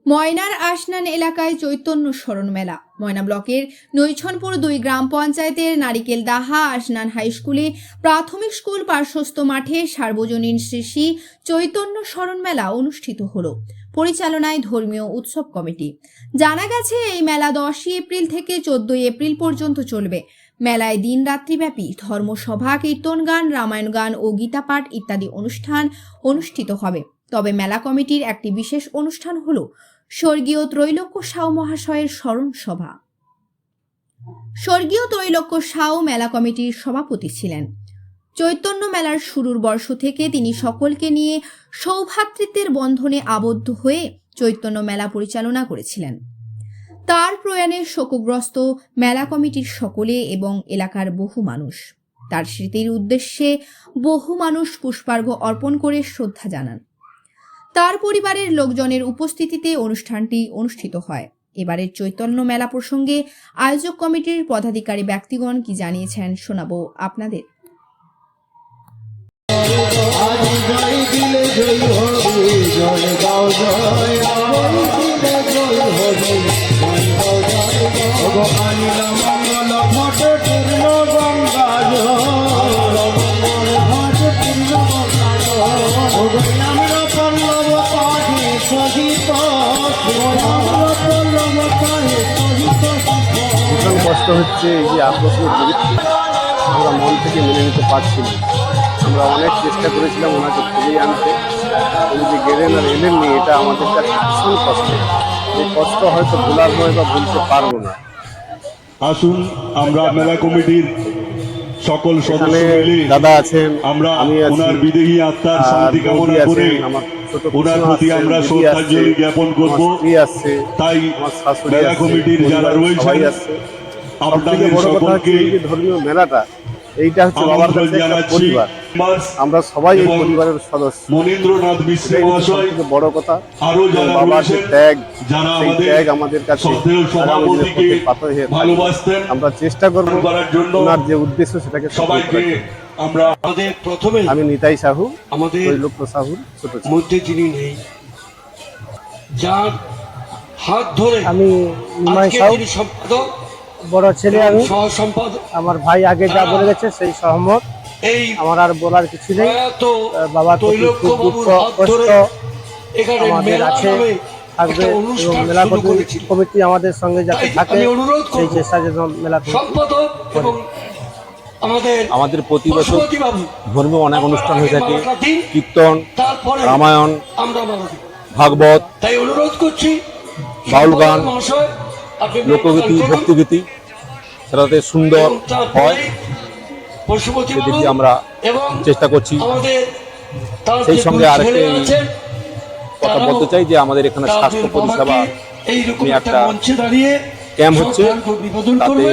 ময়নার আশনান এলাকায় চৈতন্য স্মরণ মেলা। ময়না ব্লকের নৈছনপুর 2 গ্রাম পঞ্চায়েতের নারিকেলদাহা আশনান হাই স্কুলে প্রাথমিক স্কুল পার্শ্বস্থ মাঠে সার্বজনীন শ্রী চৈতন্য স্মরণ মেলা অনুষ্ঠিত হলো পরিচালনায় ধর্মীয় উৎসব কমিটি। জানা গেছে এই মেলা 10 এপ্রিল থেকে 14 এপ্রিল পর্যন্ত চলবে। মেলায় দিন রাত্রিব্যাপী ধর্মসভা, কীর্তন গান, রামায়ণ গান ও গীতা পাঠ ইত্যাদি অনুষ্ঠান অনুষ্ঠিত হবে। তবে মেলা কমিটির একটি বিশেষ অনুষ্ঠান হলো স্বর্গীয় ত্রৈলোক্য সাউ মহাশয়ের স্মরণ সভা। স্বর্গীয় ত্রৈলোক্য সাউ মেলা কমিটির সভাপতি ছিলেন। চৈতন্য মেলার শুরুর বর্ষ থেকে তিনি সকলকে নিয়ে সৌভ্রাতৃত্বের বন্ধনে আবদ্ধ হয়ে চৈতন্য মেলা পরিচালনা করেছিলেন। তার প্রয়াণে শোকগ্রস্ত মেলা কমিটির সকলে এবং এলাকার বহু মানুষ। তার স্মৃতির উদ্দেশ্যে বহু মানুষ পুষ্পার্ঘ্য অর্পণ করে শ্রদ্ধা জানান। তার পরিবারের লোকজনের উপস্থিতিতে অনুষ্ঠানটি অনুষ্ঠিত হয়। এবারের চৈতন্য মেলা প্রসঙ্গে আয়োজক কমিটির পদাধিকারী ব্যক্তিগণ কি জানিয়েছেন শোনাবো আপনাদের। ভীষণ কষ্ট হচ্ছে এই যে আকস্মিক মৃত্যু, আমরা মন থেকে মেনে নিতে পারছি না। আমরা অনেক চেষ্টা করেছিলাম ওনাকে ফিরিয়ে আনতে, উনি যে গেলেন আর এলেননি, এটা আমাদের কাছে ভীষণ কষ্ট। এই কষ্ট হয়তো ভোলার নয় বা ভুলতে পারবো না। আসুন আমরা মেলা কমিটির সকল সদস্য মিলে দাদা আছেন, আমরা আমি ওনার বিদেহী আত্মার শান্তি কামনা করে ওনার প্রতি আমরা শ্রদ্ধাঞ্জলি জ্ঞাপন করব। তাই মেলা কমিটির যারা রয়েছেন আপনাদের সকলকে ধর্মীয় মেলাটা এইটা হচ্ছে বাবার কাছে একটা পরিবার, আমরা সবাই এই পরিবারের সদস্য। মনীন্দ্রনাথ মিশ্র মহাশয় বড় কথা, আরো যারা বাবার যে রয়েছেন ত্যাগ, যারা ত্যাগ আমাদের কাছে সভাপতিকে ভালোবাসতেন, আমরা চেষ্টা করবো করার জন্য ওনার যে উদ্দেশ্য সেটাকে সবাইকে আমরা আমাদের প্রথমে আমি নিতাই সাহু, আমাদের ত্রৈলোক্য সাহুর ছোট মধ্যে যিনি নেই, যার হাত ধরে আমি নিমাই সাহু সম্পাদক বড় ছেলে, আমি সহ সম্পাদক। আমার ভাই আগে যা বলে গেছে সেই সহমত, এই আমার আর বলার কিছু নেই। বাবার প্রতি খুব দুঃখ কষ্ট আমাদের আছে, থাকবে এবং মেলা কমিটি আমাদের সঙ্গে যাতে থাকে সেই চেষ্টা যেন মেলা সম্পাদক এবং আমাদের প্রতি বছর ধর্মীয় অনেক অনুষ্ঠান হয়ে থাকে, কীর্তন, রামায়ণ, ভাগবত, তাই অনুরোধ করছি বাউল গান, লোকগীতি, ভক্তিগীতি সেটাতে সুন্দর হয়, সেদিকে আমরা চেষ্টা করছি। সেই সঙ্গে আরেকটি কথা বলতে চাই যে আমাদের এখানে স্বাস্থ্য পরিষেবা একটা ক্যাম্প হচ্ছে, তাতে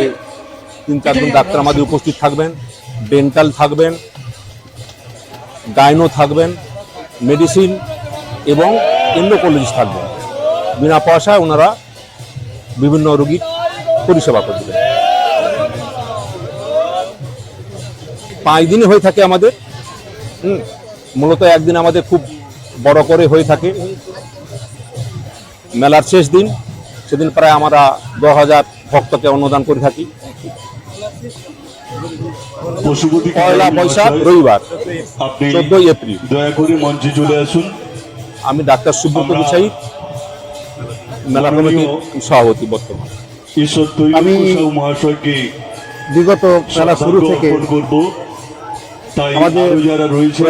3-4 জন ডাক্তার আমাদের উপস্থিত থাকবেন, ডেন্টাল থাকবেন, গাইনো থাকবেন, মেডিসিন এবং এন্ডোক্রোলজিস্ট থাকবেন। বিনা পয়সায় ওনারা বিভিন্ন রোগীর পরিষেবা করবেন। 5 দিনই হয়ে থাকে আমাদের, মূলত একদিন আমাদের খুব বড় করে হয়ে থাকে। মেলার শেষ দিন, সেদিন প্রায় আমরা 10,000 ভক্তকে অন্নদান করে থাকি। পয়লা বৈশাখ রবিবার 14 এপ্রিল। দয়া করে মঞ্চে চলে আসুন। আমি ডাক্তার সুব্রত গুছাই, মেলা কমিটির সভাপতি বর্তমান। আমি মহাশয়কে বিগত মেলা শুরু থেকে আমাদের যারা রয়েছে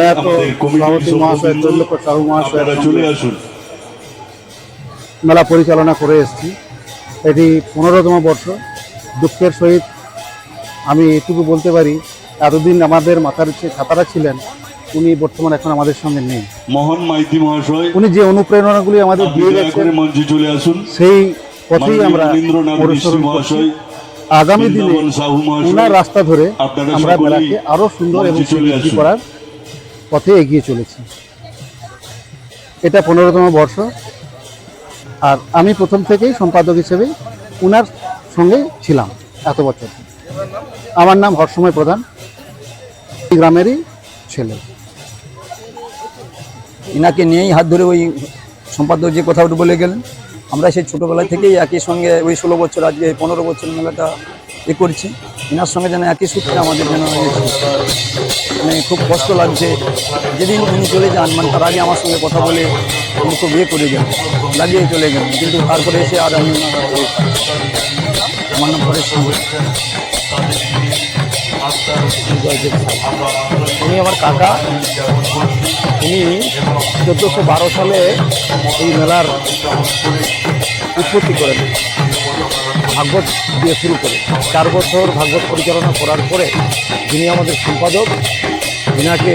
সভাপতি মহাশয় ত্রৈলোক্য সাহু মহাশয় চলে আসুন। মেলা পরিচালনা করে এসেছি, এটি 15তম বর্ষ। দুঃখের সহিত আমি এটুকু বলতে পারি, এতদিন আমাদের মাথার যে ছাতারা ছিলেন উনি বর্তমানে এখন আমাদের সঙ্গে নেই। মোহন মাইতি মহাশয়, উনি যে অনুপ্রেরণাগুলি আমাদের দিয়ে গেছেন মঞ্চে চলে আসুন। সেই পথেই আমরা অনুসরণ করছি। আগামী দিনে ওনার রাস্তা ধরে আমরা মেলাকে আরো সুন্দর এবং সমৃদ্ধি করার পথে এগিয়ে চলেছি। এটা 15তম বর্ষ, আর আমি প্রথম থেকেই সম্পাদক হিসেবে ওনার সঙ্গে ছিলাম এত বছর। আমার নাম হর্ষময় প্রধান, এই গ্রামেরই ছেলে। ইনাকে নিয়েই হাত ধরে ওই সম্পাদক যে কথাটা বলে গেলেন আমরা সেই ছোটোবেলা থেকেই একই সঙ্গে ওই 16 বছর আজকে 15 বছর মেলাটা করছি। এনার সঙ্গে যেন একই সূত্রে আমাদের যেন মানে খুব কষ্ট লাগছে। যেদিন উনি চলে যান মানে তার আগে আমার সঙ্গে কথা বলে উনি খুব করে গেলেন, লাগিয়ে চলে গেলেন, কিন্তু তারপরে এসে আর আমি আমার নাম পরেশ সাহু। উনি আমার কাকা, উনি 1412 সালে এই মেলার উৎপত্তি করেন, ভাগবত দিয়ে শুরু করে 4 বছর ভাগবত পরিচালনা করার পরে যিনি আমাদের সম্পাদক, যিনাকে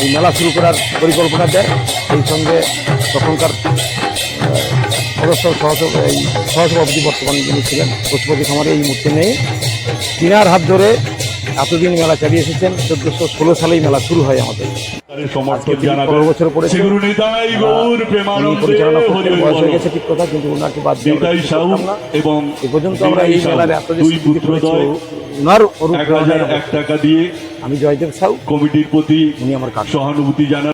এই মেলা শুরু করার পরিকল্পনা দেয়। এই সঙ্গে তখনকার সদস্য সহসভাপতি বর্তমানে যিনি ছিলেন পশুপতি খামারে এই মুহূর্তে নেই, তিনার হাত ধরে এতদিন মেলা চালিয়ে এসেছেন। 1416 সালেই মেলা শুরু হয় আমাদের। সমর্থন তিনি জানাবেন 15 বছর পরে শ্রী গুরু নিতাই গৌর প্রেমানন্দে পরিচালনা করতে হরি বয়স হয়ে বল। গেছে ঠিক কথা, কিন্তু ওনাকে বাদ দিয়ে আমরা নিতাই কিছু সাহু করতাম না। এবং এ পর্যন্ত আমরা এই বিনয় সাহু, মেলার এত যে দুই স্বীকৃতি পেয়েছি, পুত্রদ্বয় ওনার অনুপ্রেরণায় 1001 টাকা দিয়ে আমি জয়দেব সাহু, কমিটির প্রতি উনি আমার কাকা। সহানুভূতি জানান।